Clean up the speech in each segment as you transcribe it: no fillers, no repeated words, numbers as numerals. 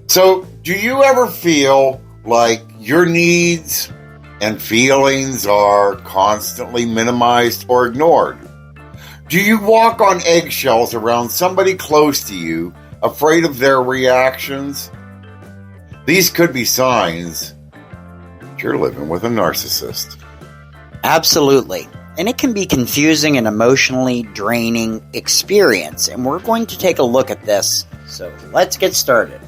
So, do you ever feel like your needs and feelings are constantly minimized or ignored? Do you walk on eggshells around somebody close to you, afraid of their reactions? These could be signs that you're living with a narcissist. Absolutely. And it can be confusing and emotionally draining experience. And we're going to take a look at this. So let's get started.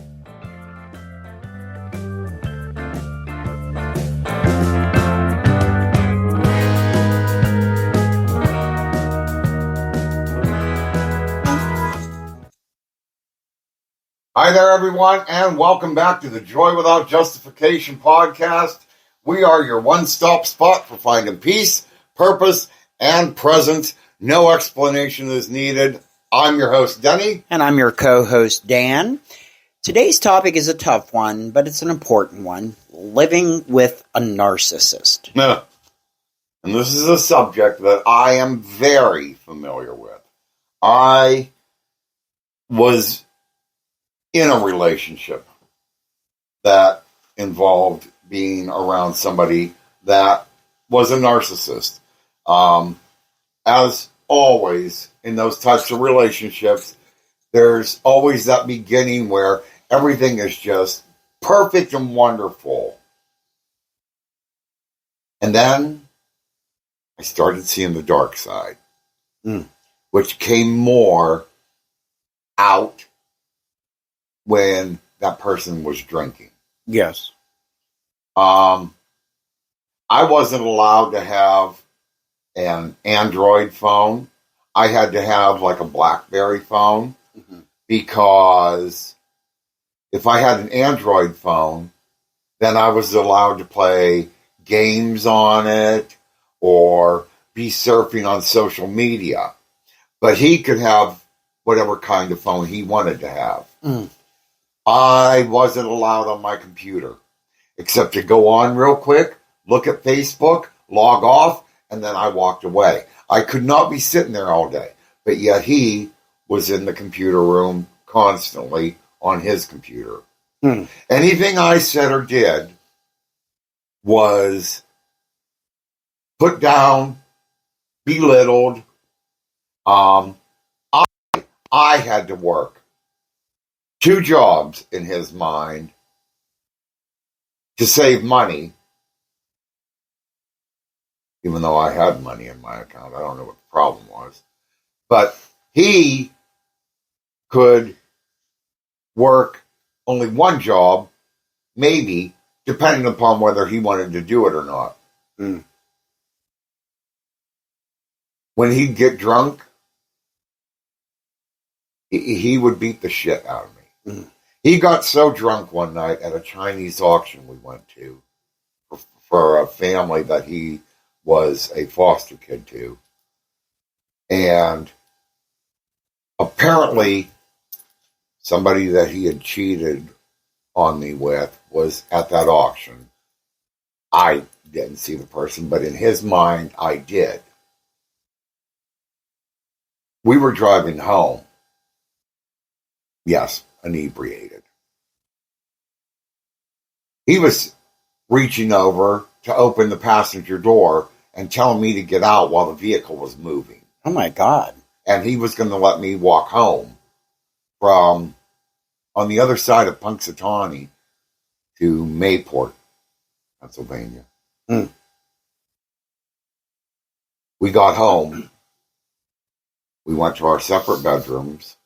Hi there, everyone, and welcome back to the Joy Without Justification podcast. We are your one-stop spot for finding peace, purpose, and presence. No explanation is needed. I'm your host, Denny. And I'm your co-host, Dan. Today's topic is a tough one, but it's an important one. Living with a narcissist. Yeah. And this is a subject that I am very familiar with. I was in a relationship that involved being around somebody that was a narcissist. As always, in those types of relationships, there's always that beginning where everything is just perfect and wonderful. And then I started seeing the dark side, which came more out when that person was drinking. Yes. I wasn't allowed to have an Android phone. I had to have like a BlackBerry phone because if I had an Android phone, then I was allowed to play games on it or be surfing on social media. But he could have whatever kind of phone he wanted to have. I wasn't allowed on my computer, except to go on real quick, look at Facebook, log off, and then I walked away. I could not be sitting there all day, but yet he was in the computer room constantly on his computer. Anything I said or did was put down, belittled. I had to work 2 jobs in his mind to save money, even though I had money in my account. I don't know what the problem was. But he could work only 1 job, maybe, depending upon whether he wanted to do it or not. When he'd get drunk, he would beat the shit out of me. He got so drunk one night at a Chinese auction we went to for a family that he was a foster kid to. And apparently somebody that he had cheated on me with was at that auction. I didn't see the person, but in his mind, I did. We were driving home. Yes, inebriated. He was reaching over to open the passenger door and telling me to get out while the vehicle was moving. Oh my God. And he was going to let me walk home from on the other side of Punxsutawney to Mayport, Pennsylvania. We got home. We went to our separate bedrooms.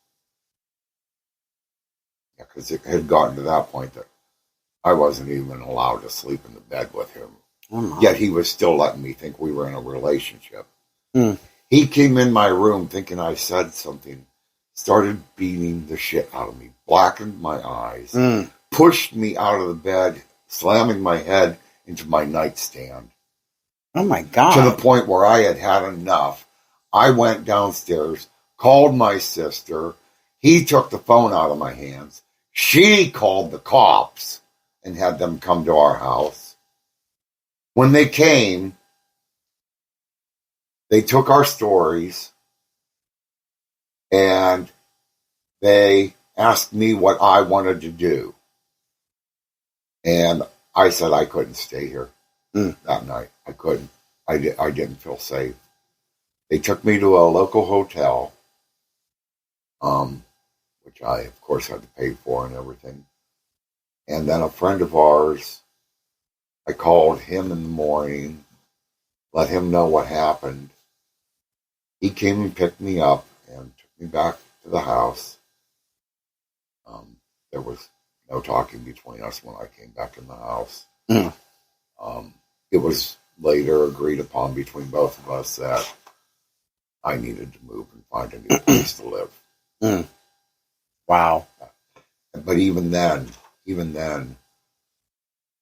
Because it had gotten to that point that I wasn't even allowed to sleep in the bed with him. Yet he was still letting me think we were in a relationship. He came in my room thinking I said something, started beating the shit out of me, blackened my eyes, pushed me out of the bed, slamming my head into my nightstand. Oh my God. To the point where I had had enough. I went downstairs, called my sister. He took the phone out of my hands. She called the cops and had them come to our house. When they came, they took our stories and they asked me what I wanted to do. And I said I couldn't stay here that night. I couldn't. I didn't feel safe. They took me to a local hotel, which I, of course, had to pay for and everything. And then a friend of ours, I called him in the morning, let him know what happened. He came and picked me up and took me back to the house. There was no talking between us when I came back in the house. It was later agreed upon between both of us that I needed to move and find a new place to live. Wow. But even then,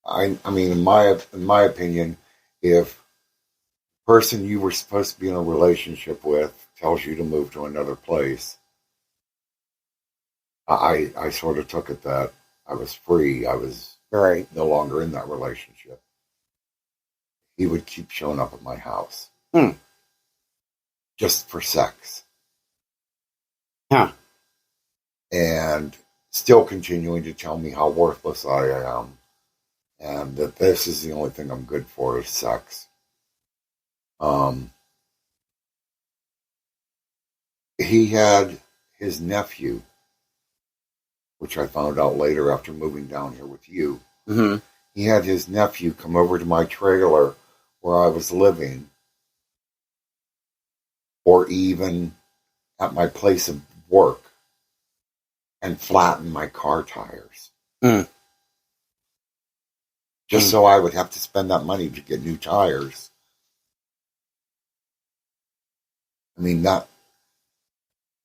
I mean, in my opinion, if the person you were supposed to be in a relationship with tells you to move to another place, I sort of took it that I was free. I was no longer in that relationship. He would keep showing up at my house. Just for sex. And still continuing to tell me how worthless I am. And that this is the only thing I'm good for is sex. He had his nephew, which I found out later after moving down here with you. He had his nephew come over to my trailer where I was living, or even at my place of work, and flatten my car tires. Just so I would have to spend that money to get new tires. I mean,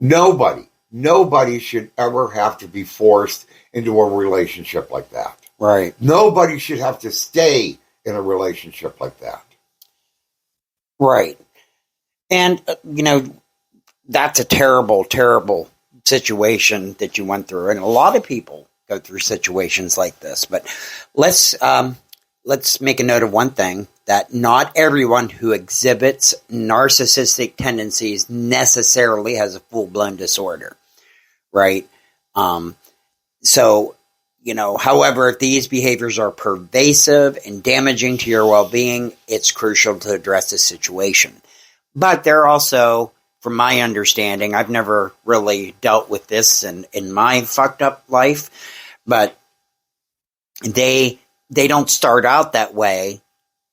nobody should ever have to be forced into a relationship like that. Right. Nobody should have to stay in a relationship like that. Right. And, that's a terrible, terrible situation that you went through. And a lot of people go through situations like this. But let's make a note of one thing, that not everyone who exhibits narcissistic tendencies necessarily has a full-blown disorder, right? However, if these behaviors are pervasive and damaging to your well-being, it's crucial to address the situation. But they're also, from my understanding, I've never really dealt with this in my fucked up life, but they don't start out that way,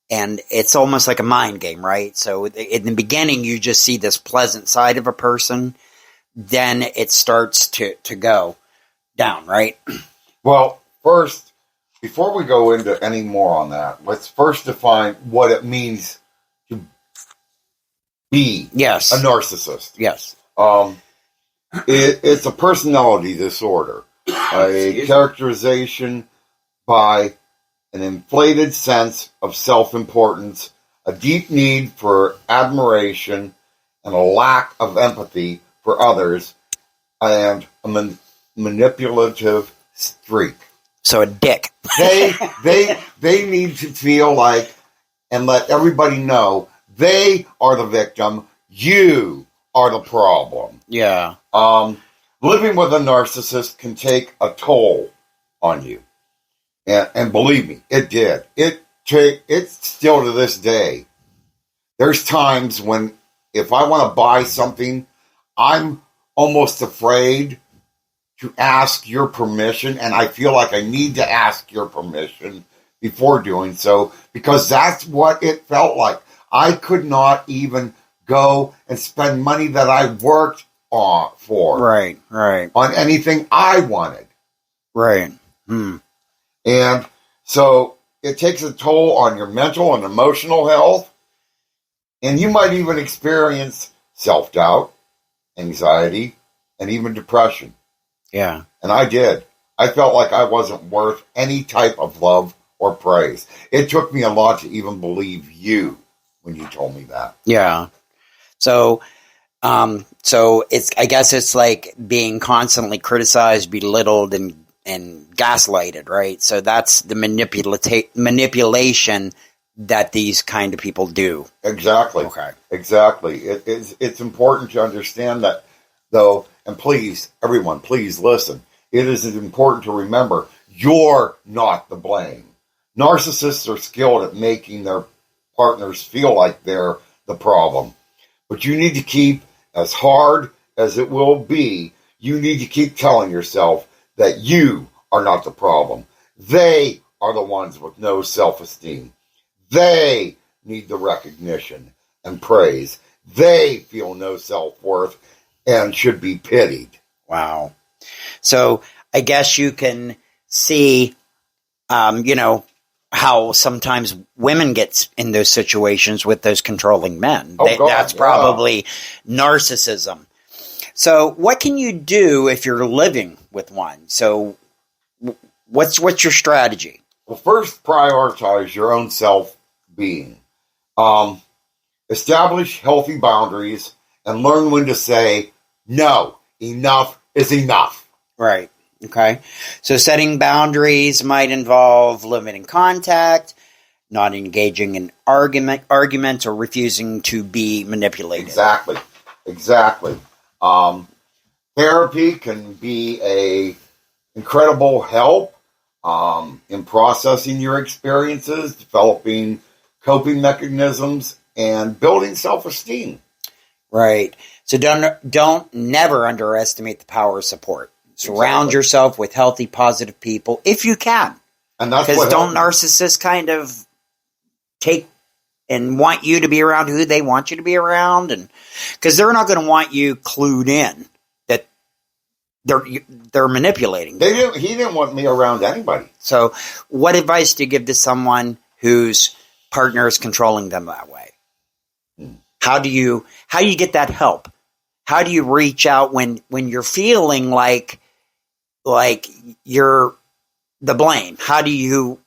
and it's almost like a mind game, right? So in the beginning, you just see this pleasant side of a person, then it starts to go down, right? Well, first, before we go into any more on that, let's first define what it means to be a narcissist. Yes. It's a personality disorder, a characterization by an inflated sense of self-importance, a deep need for admiration, and a lack of empathy for others, and a manipulative streak. So a dick. They need to feel like and let everybody know they are the victim, you are the problem. Yeah. Living with a narcissist can take a toll on you. And believe me, it did. It's still to this day. There's times when if I want to buy something, I'm almost afraid to ask your permission, and I feel like I need to ask your permission before doing so, because that's what it felt like. I could not even go and spend money that I worked for. Right. On anything I wanted. Right. And so it takes a toll on your mental and emotional health, and you might even experience self-doubt, anxiety, and even depression. Yeah. And I did. I felt like I wasn't worth any type of love or praise. It took me a lot to even believe you when you told me that. Yeah. So I guess it's like being constantly criticized, belittled, and gaslighted, right? So that's the manipulation that these kind of people do. Exactly. Okay. Exactly. It's important to understand that, though, and please, everyone, please listen. It is important to remember You're not the blame. Narcissists are skilled at making their partners feel like they're the problem. But you need to keep, as hard as it will be, you need to keep telling yourself that you are not the problem. They are the ones with no self-esteem. They need the recognition and praise. They feel no self-worth and should be pitied. Wow. So I guess you can see, how sometimes women get in those situations with those controlling men. That's probably narcissism. So what can you do if you're living with one? So what's your strategy? Well, first, prioritize your own self-being. Establish healthy boundaries and learn when to say, no, enough is enough. Right. Okay. So setting boundaries might involve limiting contact, not engaging in arguments, or refusing to be manipulated. Exactly. Therapy can be a incredible help in processing your experiences, developing coping mechanisms, and building self-esteem. Right. So don't never underestimate the power of support. Surround yourself with healthy, positive people if you can. And that's because don't narcissists kind of take and want you to be around who they want you to be around, and because they're not going to want you clued in that they're manipulating. He didn't want me around anybody. So, what advice do you give to someone whose partner is controlling them that way? How do you get that help? How do you reach out when you're feeling like you're the blame? How do you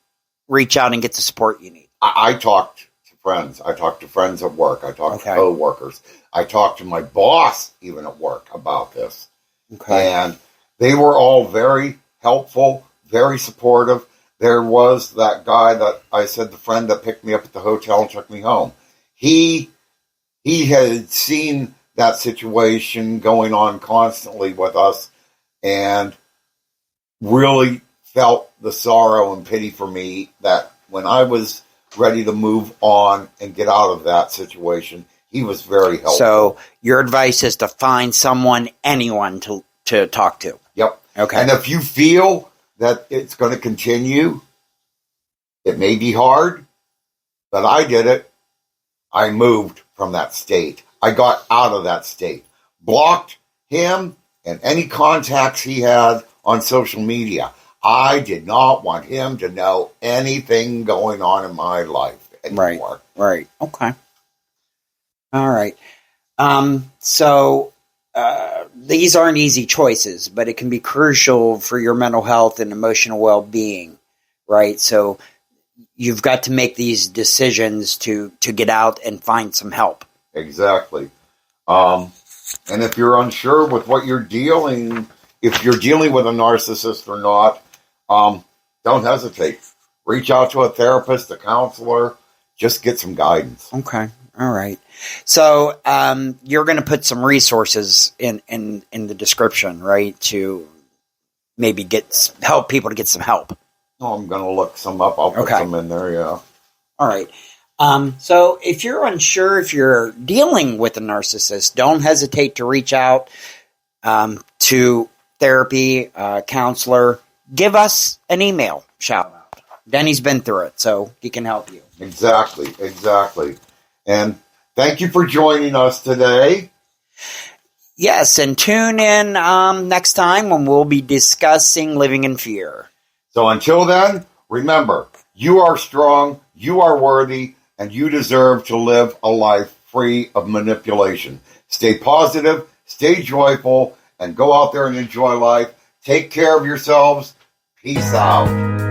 reach out and get the support you need? I talked to friends. I talked to friends at work. I talked to co-workers. I talked to my boss even at work about this. Okay. And they were all very helpful, very supportive. There was that guy that I said, the friend that picked me up at the hotel and took me home. He had seen that situation going on constantly with us and really felt the sorrow and pity for me that when I was ready to move on and get out of that situation, he was very helpful. So your advice is to find anyone to talk to. Yep. Okay. And if you feel that it's going to continue, it may be hard, but I did it. I moved from that state. I got out of that state, blocked him and any contacts he had on social media. I did not want him to know anything going on in my life anymore. Right. Okay. All right. So these aren't easy choices, but it can be crucial for your mental health and emotional well-being, right? So you've got to make these decisions to get out and find some help. Exactly. And if you're unsure with what if you're dealing with a narcissist or not, don't hesitate. Reach out to a therapist, a counselor, just get some guidance. Okay. All right. So you're going to put some resources in the description, right, to maybe help people to get some help. Oh, I'm going to look some up. I'll put some in there, yeah. All right. So if you're unsure if you're dealing with a narcissist, don't hesitate to reach out to therapy, counselor. Give us an email shout out. Denny's been through it, so he can help you. Exactly. And thank you for joining us today. Yes, and tune in next time when we'll be discussing living in fear. So until then, remember, you are strong, you are worthy, and you deserve to live a life free of manipulation. Stay positive, stay joyful, and go out there and enjoy life. Take care of yourselves. Peace out.